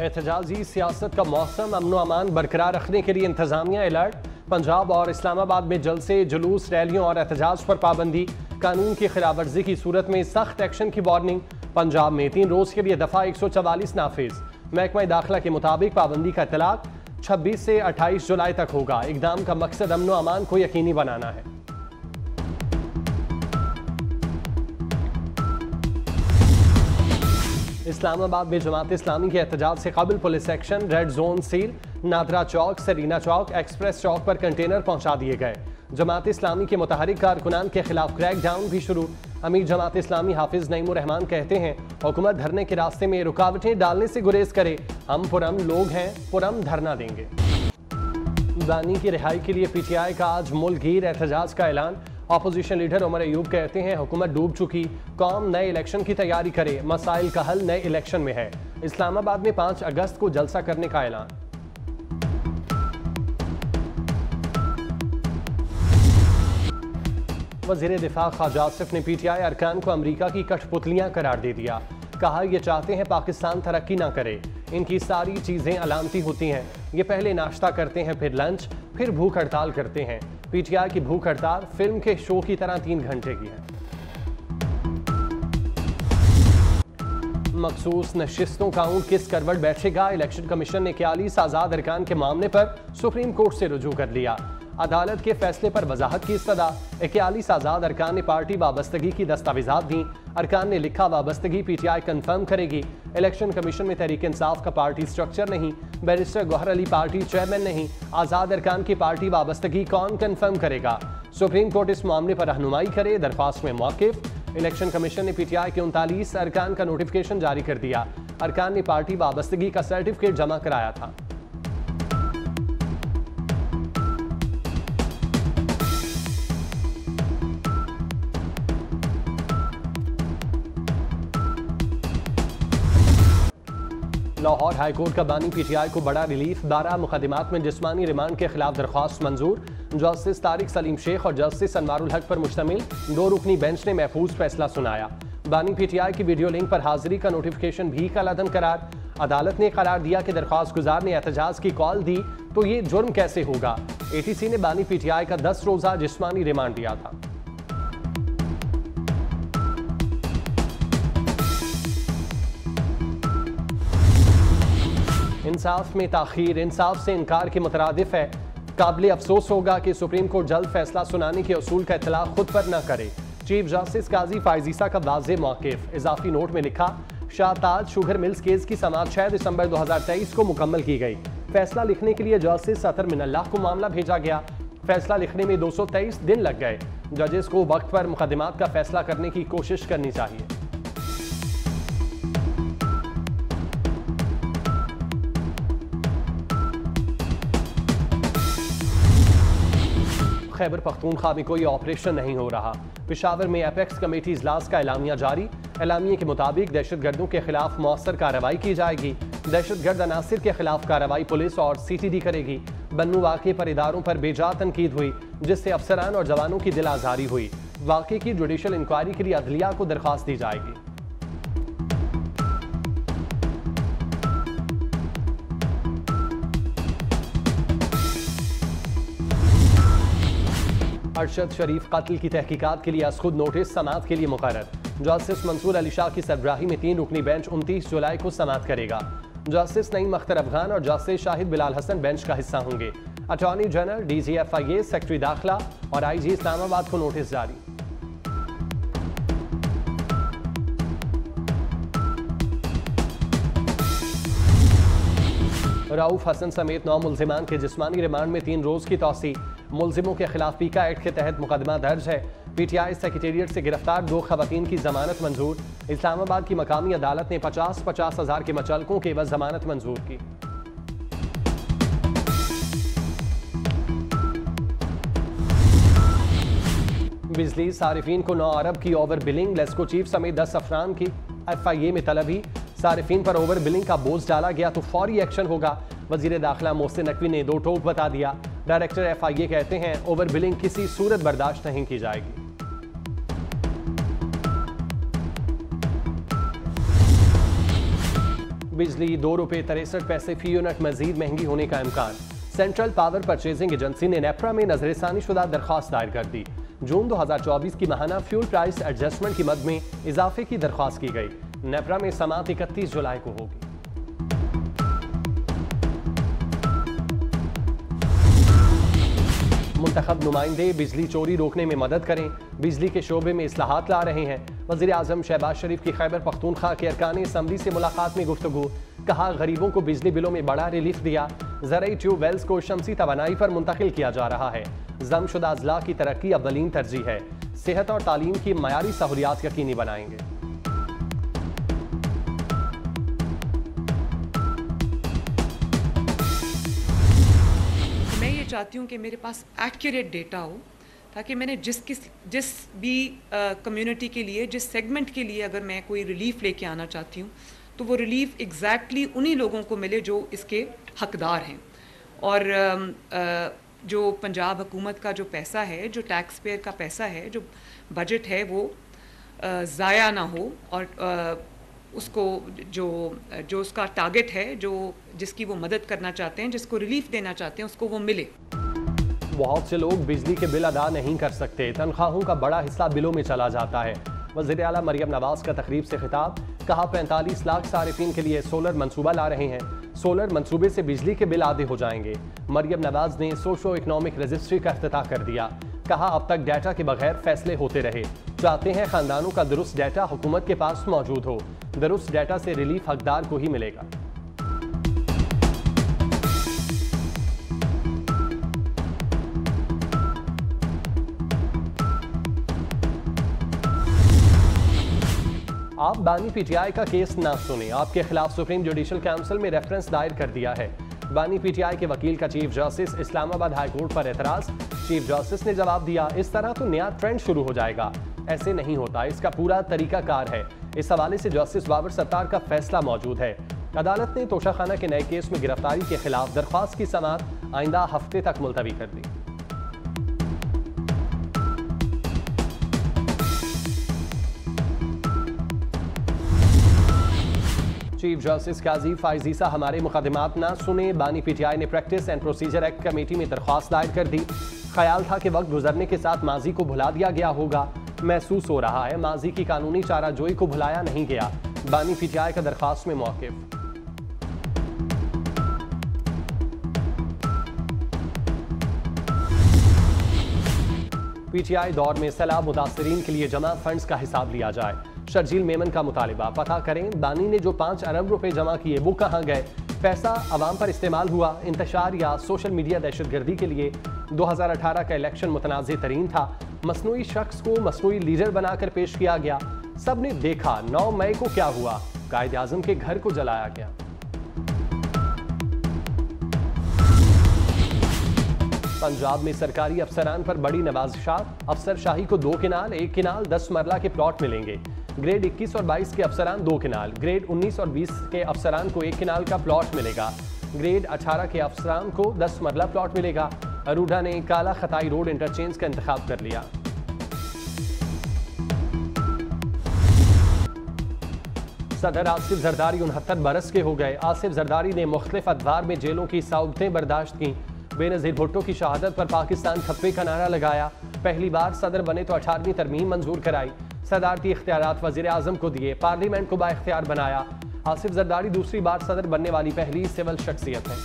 एहतजाजी सियासत का मौसम, अमन अमान बरकरार रखने के लिए इंतजामिया अलर्ट। पंजाब और इस्लामाबाद में जलसे, जुलूस, रैलियों और एहतजाज पर पाबंदी। कानून की खिलाफ वर्जी की सूरत में सख्त एक्शन की वार्निंग। पंजाब में 3 रोज के लिए दफा 144 नाफिज। महकमा दाखिला के मुताबिक पाबंदी का इतलाक 26 से 28 जुलाई तक होगा। इकदाम का मकसद अमन अमान को यकीनी बनाना है। इस्लामाबाद में जमात इस्लामी के एहतजाज से कबल police action, red zone seal. NADRA चौक, सरीना चौक, एक्सप्रेस चौक पर कंटेनर पहुंचा दिए गए। जमात इस्लामी के मुतहरिक कारकुनान के खिलाफ क्रैक डाउन भी शुरू। अमीर जमात इस्लामी हाफिज नईमुर रहमान कहते हैं, हुकूमत धरने के रास्ते में रुकावटें डालने से गुरेज करे। हम पुरअमन लोग हैं, पुरअमन धरना देंगे। बानी की रिहाई के लिए PTI का आज मुल्कगीर एहतजाज का ऐलान। अपोजिशन लीडर उमर अयूब कहते हैं, हुकूमत डूब चुकी, कौम नए इलेक्शन की तैयारी करे, मसाइल का हल नए इलेक्शन में है। इस्लामाबाद में 5 अगस्त को जलसा करने का ऐलान। वज़ीर दिफा ख्वाजा आसिफ ने PTI अरकान को अमरीका की कठपुतलियां करार दे दिया। कहा, ये चाहते हैं पाकिस्तान तरक्की ना करे, इनकी सारी चीज़ें अलामती होती हैं। ये पहले नाश्ता करते हैं, फिर लंच, फिर भूख हड़ताल करते हैं। PTI की भूख हड़ताल फिल्म के शो की तरह 3 घंटे की है। मखसूस नशिस्तों का ऊंट किस करवट बैठेगा? इलेक्शन कमीशन ने 41 आज़ाद अरकान के मामले पर सुप्रीम कोर्ट से रुजू कर लिया। अदालत के फैसले पर वजाहत की इस्तदा। 41 आज़ाद अरकान ने पार्टी वाबस्तगी की दस्तावेजात दी। अरकान ने लिखा, वाबस्तगी PTI कंफर्म करेगी। इलेक्शन कमीशन में तहरीक इंसाफ का पार्टी स्ट्रक्चर नहीं, barrister Gohar Ali party chairman नहीं। आज़ाद अरकान की पार्टी वाबस्तगी कौन कंफर्म करेगा? सुप्रीम कोर्ट इस मामले पर रहनुमाई करे। दरख्वास्त में मौक़िफ़। इलेक्शन कमीशन ने PTI के 39 अरकान का नोटिफिकेशन जारी कर दिया। अरकान ने पार्टी वाबस्तगी का सर्टिफिकेट जमा कराया था। लाहौर हाईकोर्ट का बानी PTI को बड़ा रिलीफ। 12 मुकदमात में जिस्मानी रिमांड के खिलाफ दरख्वास्त मंजूर। जस्टिस तारिक सलीम शेख और जस्टिस अनवारुल हक पर मुश्तमिल 2 रुकनी बेंच ने महफूज फैसला सुनाया। बानी PTI की वीडियो लिंक पर हाजिरी का नोटिफिकेशन भी कलअदम करार। अदालत ने करार दिया कि दरख्वास्त गुजार ने एहतजाज की कॉल दी तो ये जुर्म कैसे होगा। ATC ने बानी PTI का 10 रोजा जिस्मानी रिमांड दिया था। इंसाफ में ताखीर इंसाफ से इनकार के मुतरादिफ है। काबिल अफसोस होगा कि सुप्रीम कोर्ट जल्द फैसला सुनाने के उसूल का इतलाक खुद पर न करे। चीफ जस्टिस काजी फायजीसा का वाज़े मौक़िफ़। इजाफी नोट में लिखा, शाहताज शुगर मिल्स केस की समाअत 6 दिसंबर 2023 को मुकम्मल की गई। फैसला लिखने के लिए जस्टिस सतर मिनल्लाह को मामला भेजा गया। फैसला लिखने में 223 दिन लग गए। जजेस को वक्त पर मुकदमात का फैसला करने की कोशिश करनी चाहिए। खैबर पख्तूनख्वा में कोई ऑपरेशन नहीं हो रहा। पेशावर में एपेक्स कमेटी इजलास का एलामिया जारी। एलामिया के मुताबिक दहशतगर्दों के खिलाफ मौसर कार्रवाई की जाएगी। दहशतगर्द अनासिर के खिलाफ कार्रवाई पुलिस और CTD करेगी। बन्नू वाक़े पर इदारों पर बेजा तनकीद हुई, जिससे अफसरान और जवानों की दिल आज़ारी हुई। वाक़े की जुडिशल इंक्वायरी के लिए अदलिया को दरख्वास्त दी जाएगी। अरशद शरीफ कत्ल की तहकीकात के लिए असखुद नोटिस समाअत के लिए मुकर्रर। जस्टिस मंसूर अली शाह की सरबराही में 3 रुकनी बेंच 29 जुलाई को समाअत करेगा। जस्टिस नईम अख्तर अफगान और जस्टिस शाहिद बिलाल हसन बेंच का हिस्सा होंगे। Attorney general, DG FIA, secretary दाखिला और IG इस्लामाबाद को नोटिस जारी। रऊफ हसन समेत 9 मुल्जिमान के जिस्मानी रिमांड में 3 रोज की तौसी। मुल्जिमों के खिलाफ पीका एक्ट के तहत मुकदमा दर्ज है। PTI सेक्रेटेरिएट से गिरफ्तार 2 खवातीन की जमानत मंजूर। इस्लामाबाद की मकामी अदालत ने 50-50 हज़ार के मचलकों के एवज जमानत मंजूर की। बिजली सारिफीन को 9 अरब की ओवर बिलिंग। लेस्को चीफ समेत 10 अफरान की FIA में तलबी। सारिफीन पर ओवर बिलिंग का बोझ डाला गया तो फौरी एक्शन होगा। वजीर दाखिला मोहसिन नकवी ने 2 टोक बता दिया। डायरेक्टर FIA कहते हैं, ओवर बिलिंग किसी सूरत बर्दाश्त नहीं की जाएगी। बिजली ₹2.63 फी यूनिट मजीद महंगी होने का इम्कान। सेंट्रल पावर परचेजिंग एजेंसी ने नेपरा में नजरसानी शुदा दरख्वास्त दायर कर दी। जून 2024 की माहाना फ्यूल प्राइस एडजस्टमेंट की मद में इजाफे की दरख्वास्त की गई। नेपरा में समाअत 31 जुलाई को होगी। मुंतखब नुमाइंदे बिजली चोरी रोकने में मदद करें, बिजली के शोबे में इस्लाहात ला रहे हैं। वज़ीर आज़म शहबाज शरीफ की खैबर पख्तूनख्वा के अरकान असम्बली से मुलाकात में गुफ्तगू। कहा गरीबों को बिजली बिलों में बड़ा रिलीफ दिया। ज़रई ट्यूबवेल्स को शमसी तवानाई पर मुंतकिल किया जा रहा है। जमशुदा अजला की तरक्की अव्वलीन तरजीह है। सेहत और तालीम की मयारी सहूलियात यकीनी बनाएंगे। मैं ये चाहती हूँ कि मेरे पास एक्यूरेट डेटा हो, ताकि मैंने जिस भी कम्युनिटी के लिए, जिस सेगमेंट के लिए अगर मैं कोई रिलीफ लेके आना चाहती हूँ तो वो रिलीफ एग्जैक्टली उन्हीं लोगों को मिले जो इसके हकदार हैं। और जो पंजाब हुकूमत का जो पैसा है, जो टैक्स पेयर का पैसा है, जो बजट है, वो ज़ाया ना हो और उसको जो उसका टारगेट है, जिसकी वो मदद करना चाहते हैं, जिसको रिलीफ देना चाहते हैं, उसको वो मिले। बहुत से लोग बिजली के बिल अदा नहीं कर सकते। तनख्वाहों का बड़ा हिस्सा बिलों में चला जाता है। वज़ीर आला मरियम नवाज का तकरीब से खिताब। कहा 45 लाख सारिफिन के लिए सोलर मंसूबा ला रहे हैं। सोलर मंसूबे से बिजली के बिल आधे हो जाएंगे। मरियम नवाज ने सोशो इकनॉमिक रजिस्ट्री का इफ्तिताह कर दिया। कहा अब तक डाटा के बगैर फैसले होते रहे। चाहते हैं खानदानों का दुरुस्त डाटा हुकूमत के पास मौजूद हो। दुरुस्त डाटा से रिलीफ हकदार को ही मिलेगा। आप बानी पीटीआई का केस ना सुने। आपके खिलाफ सुप्रीम जुडिशल काउंसिल में रेफरेंस दायर कर दिया है। बानी पीटीआई के वकील का chief justice Islamabad high court पर एतराज। चीफ जस्टिस ने जवाब दिया, इस तरह तो नया ट्रेंड शुरू हो जाएगा। ऐसे नहीं होता, इसका पूरा तरीकाकार है। इस हवाले से जस्टिस बाबर सत्तार का फैसला मौजूद है। अदालत ने तोशाखाना के नए केस में गिरफ्तारी के खिलाफ दरख्वास्त की समाअत आइंदा हफ्ते तक मुलतवी कर दी। चीफ जस्टिस काजी फाइजीसा हमारे मुकदमात ना सुने। बानी पीटीआई ने practice and procedure act committee में दरख्वास्त दायर कर दी। ख्याल था कि वक्त गुजरने के साथ माजी को भुला दिया गया होगा। महसूस हो रहा है माजी की कानूनी चाराजोई को भुलाया नहीं गया। बानी पीटीआई का दरख्वास्त में मौक़िफ़। पीटीआई दौर में सैलाब मुतासरीन के लिए जमा फंड्स का हिसाब लिया जाए। शर्जील मेमन का मुतालिबा। पता करें बानी ने जो 5 अरब रुपए जमा किए वो कहाँ गए। पैसा अवाम पर इस्तेमाल हुआ इंतशार या सोशल मीडिया दहशतगर्दी के लिए। 2018 का इलेक्शन मुतनाज़ तरीन था। मसनूई शख्स को मसनूई लीडर बनाकर पेश किया गया। सब ने देखा 9 मई को क्या हुआ। कायद आज़म के घर को जलाया गया। पंजाब में सरकारी अफसरान पर बड़ी नवाज़िशात। अफसरशाही को 2 किनाल, 1 किनाल 10 मरला के प्लॉट मिलेंगे। ग्रेड 21 और 22 के अफसरान 2 किनाल, ग्रेड 19 और 20 के अफसरान को 1 किनाल का प्लॉट मिलेगा। ग्रेड 18 के अफसरान को 10 मरला प्लॉट मिलेगा। अरूडा ने काला खताई रोड इंटरचेंज का इंतखाब कर लिया। सदर आसिफ जरदारी 69 बरस के हो गए। आसिफ जरदारी ने मुख्तलिफ अदवार में जेलों की सऊबतें बर्दाश्त की। बेनज़ीर भुट्टो की शहादत पर पाकिस्तान खप्पे का नारा लगाया। पहली बार सदर बने तो 18वीं तरमीम मंजूर कराई। सदारती इख्तियारात वज़ीर आज़म को दिए। पार्लियामेंट को बाइख्तियार बनाया। आसिफ जरदारी दूसरी बार सदर बनने वाली पहली सिविल शख्सियत है।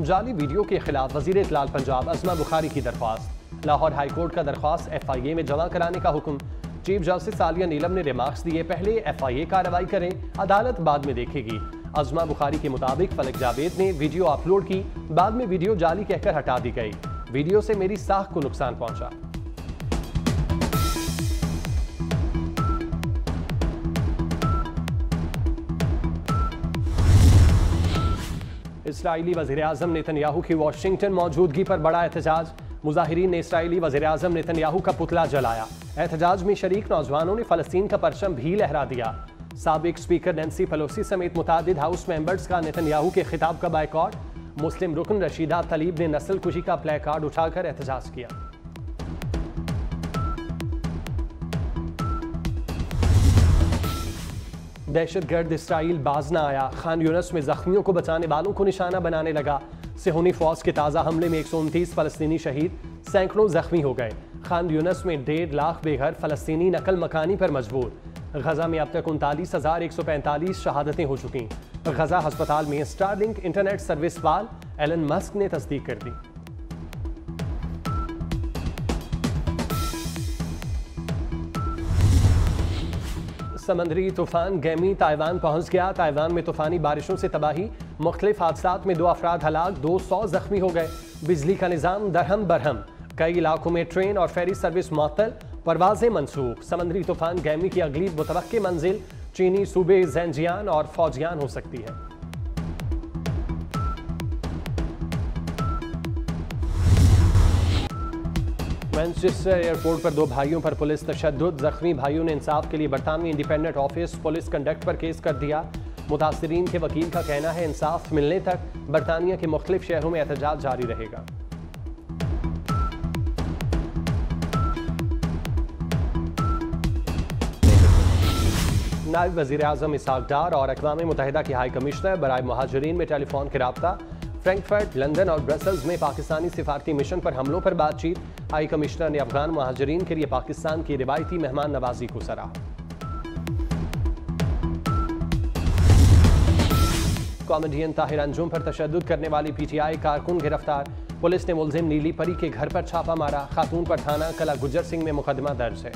जाली वीडियो के खिलाफ वज़ीर इत्तलाल पंजाब अज़मा बुखारी की दरख्वास्त। लाहौर हाई कोर्ट का दरख्वास्त FIA में जमा कराने का हुक्म। चीफ जस्टिस आलिया नीलम ने रिमार्क्स दिए, पहले FIA कार्रवाई करें, अदालत बाद में देखेगी। अज़मा बुखारी के मुताबिक फलक जावेद ने वीडियो अपलोड की, बाद में वीडियो जाली कहकर हटा दी गई। वीडियो से मेरी साख को नुकसान पहुंचा। इस्राईली वज़ीर आज़म नेतन्याहू की वाशिंगटन मौजूदगी पर बड़ा एहतजाज। मुजाहिरीन ने इस्राईली वज़ीर आज़म नेतन्याहू का पुतला जलाया। एहतजाज में शरीक नौजवानों ने फ़लस्तीन का परचम भी लहरा दिया। साबिक स्पीकर नैंसी पेलोसी समेत मुतादिद हाउस मेंबर्स का नेतन्याहू के खिताब का बायकॉट। मुस्लिम रुकन रशीदा तलीब ने नस्ल कुशी का प्ले कार्ड उठाकर एहतजाज किया। दहशतगर्द इसराइल बाज ना आया, खान यूनस में जख्मियों को बचाने वालों को निशाना बनाने लगा। सिहोनी फौज के ताज़ा हमले में 129 फलस्तीनी शहीद, सैकड़ों जख्मी हो गए। खान यूनस में 1.5 लाख बेघर फलस्तीनी नकल मकानी पर मजबूर। गजा में अब तक 39,145 शहादतें हो चुकी। गजा अस्पताल में स्टारलिंक इंटरनेट सर्विस वाल, एलन मस्क ने तस्दीक कर दी। समंदरी तूफान गैमी ताइवान पहुंच गया। ताइवान में तूफानी बारिशों से तबाही, मुख्तलिफ हादसात में 2 अफराद हलाक, 200 जख्मी हो गए। बिजली का निज़ाम दरहम बरहम, कई इलाकों में ट्रेन और फेरी सर्विस मुअत्तल, परवाजें मनसूख। समंदरी तूफान गैमी की अगली मुतवक्के मंजिल चीनी सूबे ज़ेंजियान और फौजियान हो सकती है। मैनचेस्टर एयरपोर्ट पर 2 भाइयों पर पुलिस तशद्दुद, जख्मी भाइयों ने इंसाफ के लिए बरतानवी इंडिपेंडेंट ऑफिस पुलिस कंडक्ट पर केस कर दिया। मुतासरीन के वकील का कहना है इंसाफ मिलने तक बरतानिया के मुख्तलिफ शहरों में एहतजाज जारी रहेगा। नायब वज़ीर आज़म इसहाक डार और अक़वाम मुत्तहिदा की हाई कमिश्नर बराए मुहाजिरीन में टेलीफोन के राब्ता। फ्रैंकफर्ट, लंदन और ब्रसल्स में पाकिस्तानी सिफारती मिशन पर हमलों पर बातचीत। हाई कमिश्नर ने अफगान मुहाजिरीन के लिए पाकिस्तान की रिवायती मेहमान नवाजी को सराहा। कॉमेडियन ताहिर अंजुम पर तशद्दुद करने वाली PTI कारकुन गिरफ्तार। पुलिस ने मुलजिम नीली परी के घर पर छापा मारा। खातून पर थाना कला गुज्जर सिंह में मुकदमा दर्ज है।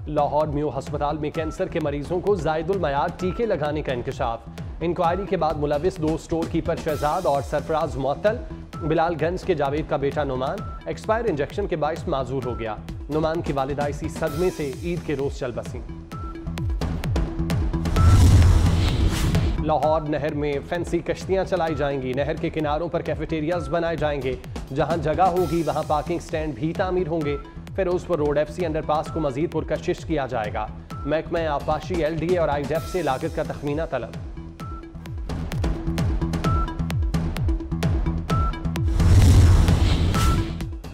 लाहौर म्यू अस्पताल में कैंसर के मरीजों को ज़ायदुल मयाद टीके लगाने का इंकशाफ। इंक्वायरी के बाद मुलविस 2 स्टोर कीपर शहजाद और सरफराज मुअत्तल। बिलालगंज के जावेद का बेटा नुमान एक्सपायर इंजेक्शन के बाइस माजूर हो गया। नुमान की वालिदा इसी सदमे से ईद के रोज चल बसी। लाहौर नहर में फैंसी कश्तियां चलाई जाएंगी। नहर के किनारों पर कैफेटेरियाज बनाए जाएंगे। जहां जगह होगी वहां पार्किंग स्टैंड भी तामीर होंगे। फिरोजपुर रोड FC अंडरपास को मजीद पुरकशिश किया जाएगा। महकमा आबपाशी, LDA और IDEF से लागत का तखमीना तलब।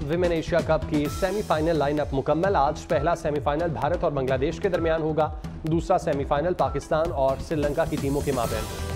विमेन एशिया कप की सेमीफाइनल लाइनअप मुकम्मल। आज पहला सेमीफाइनल भारत और बांग्लादेश के दरमियान होगा। दूसरा सेमीफाइनल पाकिस्तान और श्रीलंका की टीमों के माबैन।